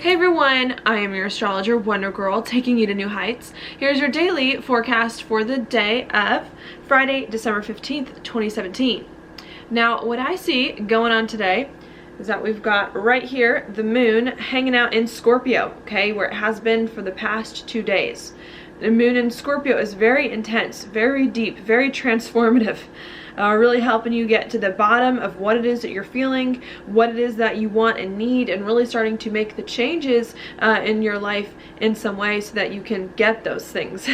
Hey everyone, I am your astrologer, Wonder Girl, taking you to new heights. Here's your daily forecast for the day of Friday, December 15th, 2017. Now, what I see going on today is that we've got right here the moon hanging out in Scorpio, okay, where it has been for the past 2 days. The moon in Scorpio is very intense, very deep, very transformative. Really helping you get to the bottom of what it is that you're feeling, what it is that you want and need, and really starting to make the changes in your life in some way so that you can get those things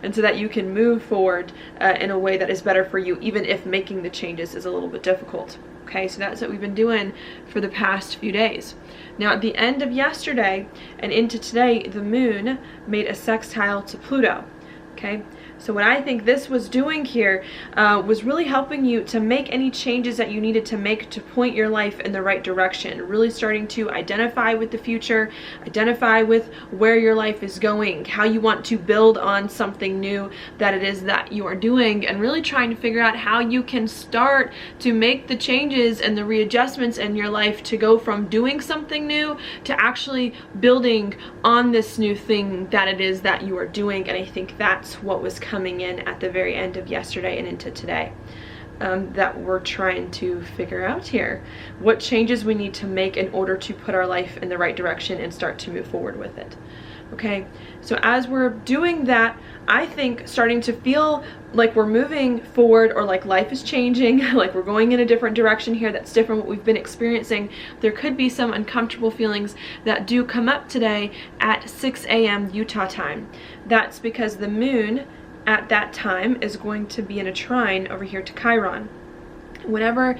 and so that you can move forward in a way that is better for you, even if making the changes is a little bit difficult. Okay, so that's what we've been doing for the past few days. Now, at the end of yesterday and into today, the moon made a sextile to Pluto. Okay, so what I think this was doing here was really helping you to make any changes that you needed to make to point your life in the right direction. Really starting to identify with the future, identify with where your life is going, how you want to build on something new that it is that you are doing, and really trying to figure out how you can start to make the changes and the readjustments in your life to go from doing something new to actually building on this new thing that it is that you are doing. And I think that's what was coming in at the very end of yesterday and into today, that we're trying to figure out here. What changes we need to make in order to put our life in the right direction and start to move forward with it. Okay, so as we're doing that, I think starting to feel like we're moving forward, or like life is changing, like we're going in a different direction here that's different what we've been experiencing. There could be some uncomfortable feelings that do come up today at 6 a.m. Utah time. That's because the moon at that time is going to be in a trine over here to Chiron. Whenever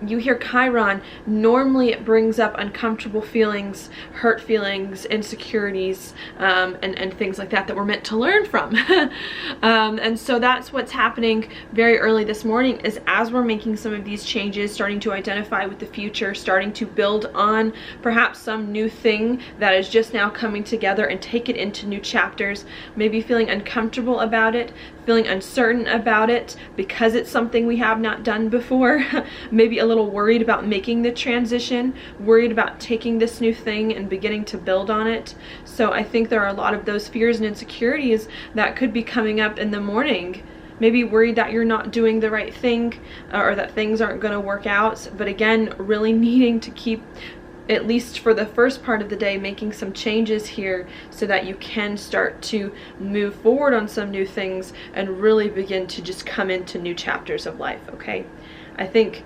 you hear Chiron, normally it brings up uncomfortable feelings, hurt feelings, insecurities, and things like that that we're meant to learn from. And so that's what's happening very early this morning, is as we're making some of these changes, starting to identify with the future, starting to build on perhaps some new thing that is just now coming together and take it into new chapters, maybe feeling uncomfortable about it, feeling uncertain about it because it's something we have not done before, maybe a little worried about making the transition, worried about taking this new thing and beginning to build on it. So I think there are a lot of those fears and insecurities that could be coming up in the morning. Maybe worried that you're not doing the right thing, or that things aren't going to work out. But again, really needing to keep, at least for the first part of the day, making some changes here so that you can start to move forward on some new things and really begin to just come into new chapters of life. Okay, I think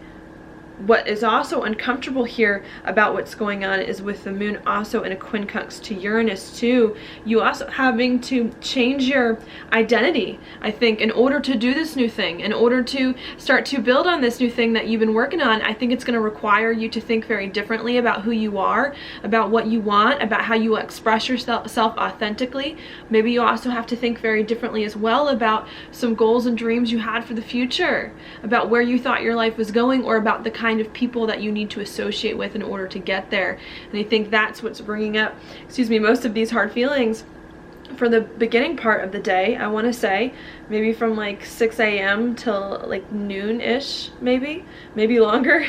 what is also uncomfortable here about what's going on is with the moon also in a quincunx to Uranus too, you also having to change your identity, I think, in order to do this new thing, in order to start to build on this new thing that you've been working on. I think it's going to require you to think very differently about who you are, about what you want, about how you express yourself authentically. Maybe you also have to think very differently as well about some goals and dreams you had for the future, about where you thought your life was going, or about the kind of people that you need to associate with in order to get there. And I think that's what's bringing up, most of these hard feelings for the beginning part of the day. I want to say maybe from like 6 a.m. till like noon-ish, maybe longer.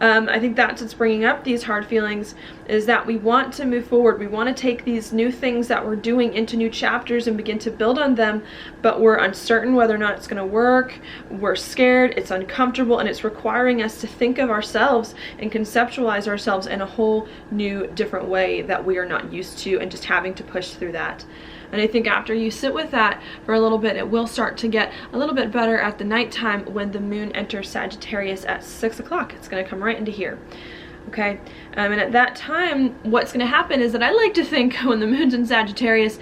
I think that's what's bringing up these hard feelings, is that we want to move forward. We want to take these new things that we're doing into new chapters and begin to build on them, but we're uncertain whether or not it's going to work. We're scared, it's uncomfortable, and it's requiring us to think of ourselves and conceptualize ourselves in a whole new, different way that we are not used to, and just having to push through that. And I think after you sit with that for a little bit, it will start to get a little bit better at the nighttime when the moon enters Sagittarius at 6 o'clock. It's going to come right into here. Okay, and at that time, what's going to happen is that I like to think when the moon's in Sagittarius,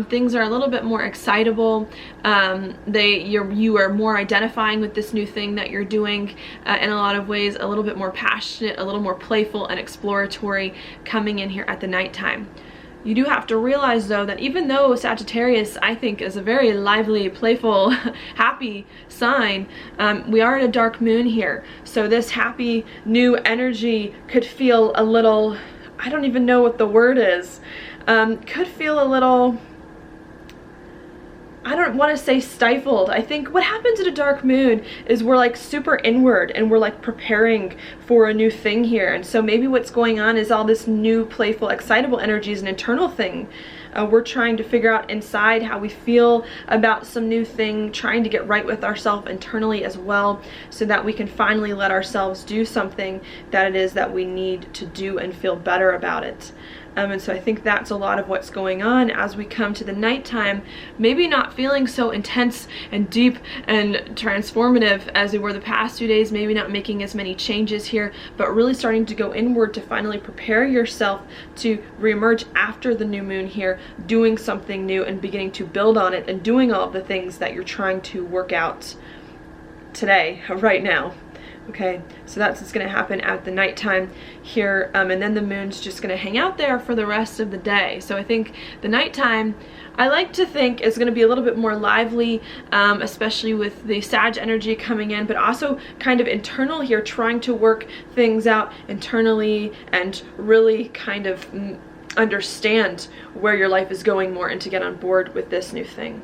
things are a little bit more excitable. You are more identifying with this new thing that you're doing, in a lot of ways, a little bit more passionate, a little more playful and exploratory coming in here at the nighttime. You do have to realize, though, that even though Sagittarius, I think, is a very lively, playful, happy sign, we are in a dark moon here. So this happy new energy could feel a little, I don't even know what the word is, could feel a little I don't want to say stifled. I think what happens at a dark moon is we're like super inward and we're like preparing for a new thing here. And so maybe what's going on is all this new, playful, excitable energy is an internal thing. We're trying to figure out inside how we feel about some new thing, trying to get right with ourselves internally as well, so that we can finally let ourselves do something that it is that we need to do and feel better about it. And so I think that's a lot of what's going on as we come to the nighttime, maybe not feeling so intense and deep and transformative as we were the past 2 days, maybe not making as many changes here, but really starting to go inward to finally prepare yourself to reemerge after the new moon here, doing something new and beginning to build on it and doing all of the things that you're trying to work out today, right now. Okay, so that's what's going to happen at the nighttime here, and then the moon's just going to hang out there for the rest of the day. So I think the nighttime, I like to think, is going to be a little bit more lively, especially with the Sag energy coming in, but also kind of internal here, trying to work things out internally and really kind of understand where your life is going more and to get on board with this new thing.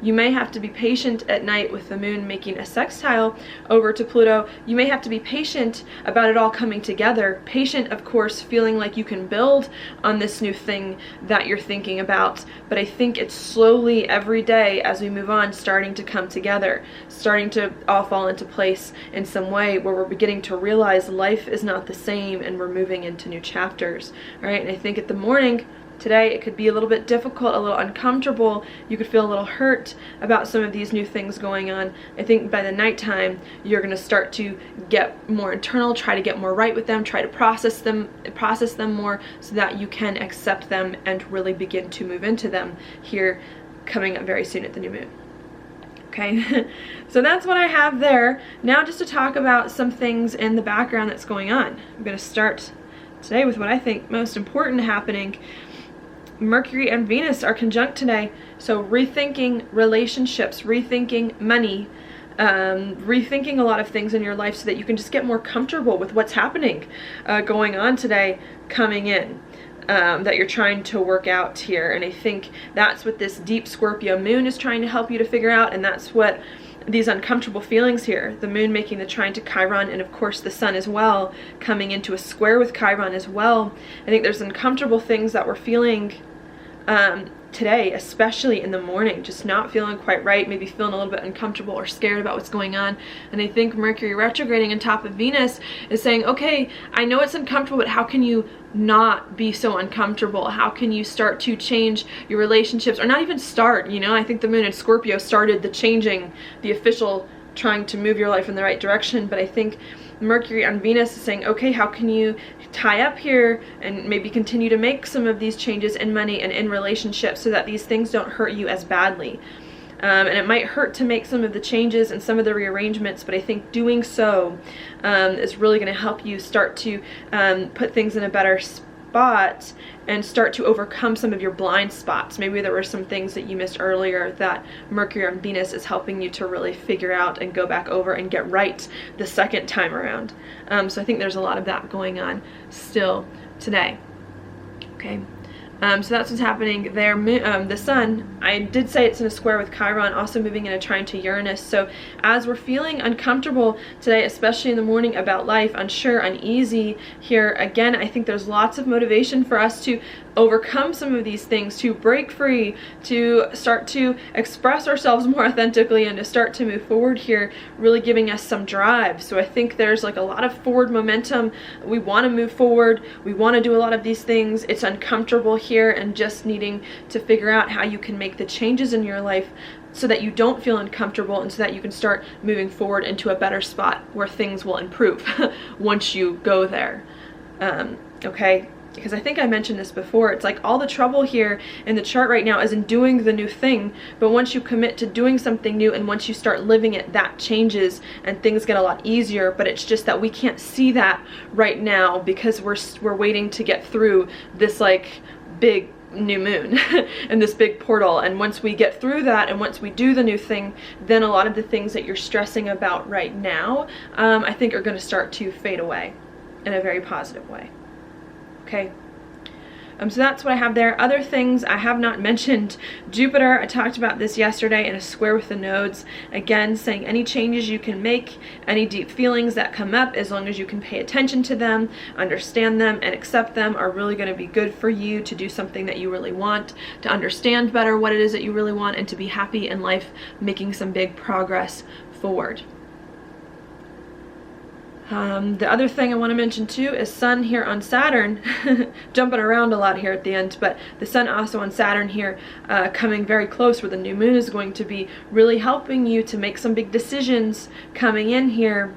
You may have to be patient at night with the moon making a sextile over to Pluto. You may have to be patient about it all coming together. Patient, of course, feeling like you can build on this new thing that you're thinking about. But I think it's slowly every day as we move on starting to come together, starting to all fall into place in some way where we're beginning to realize life is not the same and we're moving into new chapters. All right, and I think at the morning, today it could be a little bit difficult, a little uncomfortable. You could feel a little hurt about some of these new things going on. I think by the nighttime, you're going to start to get more internal, try to get more right with them, try to process them more so that you can accept them and really begin to move into them here coming up very soon at the new moon. Okay, so that's what I have there. Now just to talk about some things in the background that's going on. I'm going to start today with what I think most important happening. Mercury and Venus are conjunct today, so rethinking relationships, rethinking money, rethinking a lot of things in your life so that you can just get more comfortable with what's happening, going on today, coming in, that you're trying to work out here. And I think that's what this deep Scorpio moon is trying to help you to figure out, and that's what these uncomfortable feelings here, the moon making the trine to Chiron, and of course the sun as well, coming into a square with Chiron as well. I think there's uncomfortable things that we're feeling today, especially in the morning, just not feeling quite right, maybe feeling a little bit uncomfortable or scared about what's going on. And I think Mercury retrograding on top of Venus is saying, okay, I know it's uncomfortable, but how can you not be so uncomfortable? How can you start to change your relationships, or not even start, you know? I think the moon in Scorpio started the changing, the official trying to move your life in the right direction, but I think Mercury on Venus is saying, okay, how can you tie up here and maybe continue to make some of these changes in money and in relationships so that these things don't hurt you as badly. And it might hurt to make some of the changes and some of the rearrangements, but I think doing so is really going to help you start to put things in a better spot and start to overcome some of your blind spots. Maybe there were some things that you missed earlier that Mercury on Venus is helping you to really figure out and go back over and get right the second time around. So I think there's a lot of that going on still today. Okay. So that's what's happening there. The sun, I did say it's in a square with Chiron, also moving in a trine to Uranus. So as we're feeling uncomfortable today, especially in the morning about life, unsure, uneasy here, again, I think there's lots of motivation for us to overcome some of these things, to break free, to start to express ourselves more authentically, and to start to move forward here, really giving us some drive. So I think there's like a lot of forward momentum. We want to move forward. We want to do a lot of these things. It's uncomfortable here, and just needing to figure out how you can make the changes in your life so that you don't feel uncomfortable, and so that you can start moving forward into a better spot where things will improve once you go there. Okay, because I think I mentioned this before, it's like all the trouble here in the chart right now is in doing the new thing, but once you commit to doing something new and once you start living it, that changes and things get a lot easier. But it's just that we can't see that right now because we're waiting to get through this like big new moon and this big portal. And once we get through that, and once we do the new thing, then a lot of the things that you're stressing about right now, I think are going to start to fade away in a very positive way. Okay. So that's what I have there. Other things I have not mentioned. Jupiter, I talked about this yesterday in a square with the nodes. Again, saying any changes you can make, any deep feelings that come up, as long as you can pay attention to them, understand them, and accept them, are really going to be good for you to do something that you really want, to understand better what it is that you really want, and to be happy in life, making some big progress forward. The other thing I want to mention too is Sun here on Saturn, jumping around a lot here at the end, but the Sun also on Saturn here, coming very close where the new moon is going to be, really helping you to make some big decisions coming in here.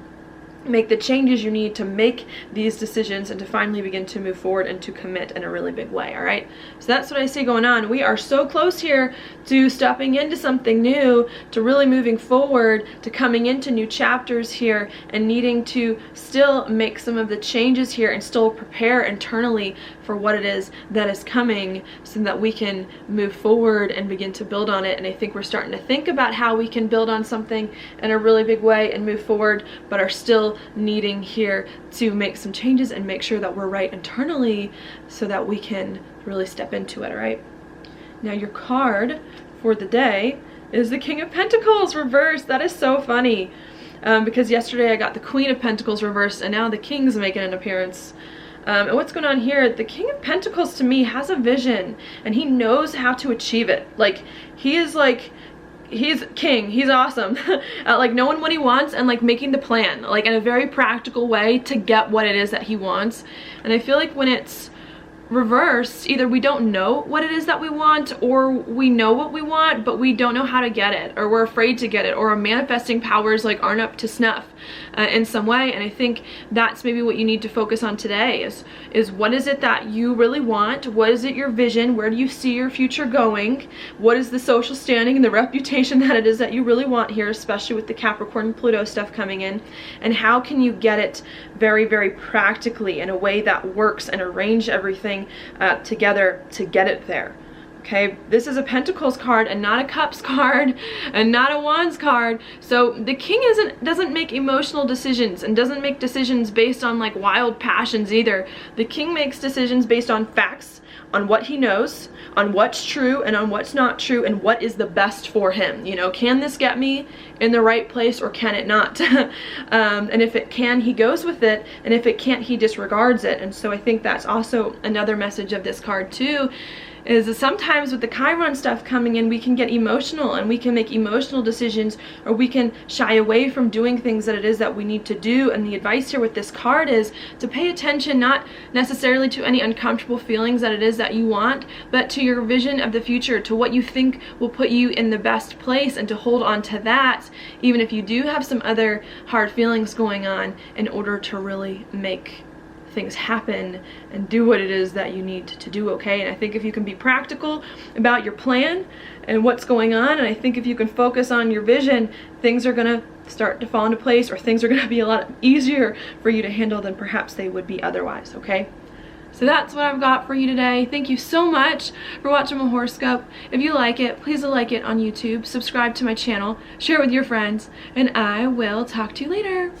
Make the changes you need to make these decisions and to finally begin to move forward and to commit in a really big way. All right, so that's what I see going on. We are so close here to stepping into something new, to really moving forward, to coming into new chapters here, and needing to still make some of the changes here and still prepare internally for what it is that is coming, so that we can move forward and begin to build on it. And I think we're starting to think about how we can build on something in a really big way and move forward, but are still needing here to make some changes and make sure that we're right internally so that we can really step into it. All right, now your card for the day is the King of Pentacles reversed. That is so funny, because yesterday I got the Queen of Pentacles reversed and now the King's making an appearance. And what's going on here, the King of Pentacles to me has a vision and he knows how to achieve it. He's king, he's awesome at like knowing what he wants and like making the plan, like in a very practical way to get what it is that he wants. And I feel like when it's reversed, either we don't know what it is that we want, or we know what we want but we don't know how to get it, or we're afraid to get it, or our manifesting powers like aren't up to snuff in some way. And I think that's maybe what you need to focus on today is what is it that you really want? What is it, your vision? Where do you see your future going? What is the social standing and the reputation that it is that you really want here, especially with the Capricorn Pluto stuff coming in? And how can you get it very, very practically in a way that works, and arrange everything together to get it there? Okay, this is a Pentacles card and not a Cups card and not a Wands card. So the King doesn't make emotional decisions and doesn't make decisions based on like wild passions either. The King makes decisions based on facts, on what he knows, on what's true and on what's not true, and what is the best for him. You know, can this get me in the right place or can it not? And if it can, he goes with it, and if it can't, he disregards it. And so I think that's also another message of this card too, is that sometimes with the Chiron stuff coming in, we can get emotional and we can make emotional decisions, or we can shy away from doing things that it is that we need to do. And the advice here with this card is to pay attention, not necessarily to any uncomfortable feelings that it is that you want, but to your vision of the future, to what you think will put you in the best place, and to hold on to that even if you do have some other hard feelings going on, in order to really make things happen and do what it is that you need to do. Okay, and I think if you can be practical about your plan and what's going on, and I think if you can focus on your vision, things are gonna start to fall into place, or things are gonna be a lot easier for you to handle than perhaps they would be otherwise. Okay, so that's what I've got for you today. Thank you so much for watching my horoscope. If you like it, please like it on YouTube, subscribe to my channel, share with your friends, and I will talk to you later.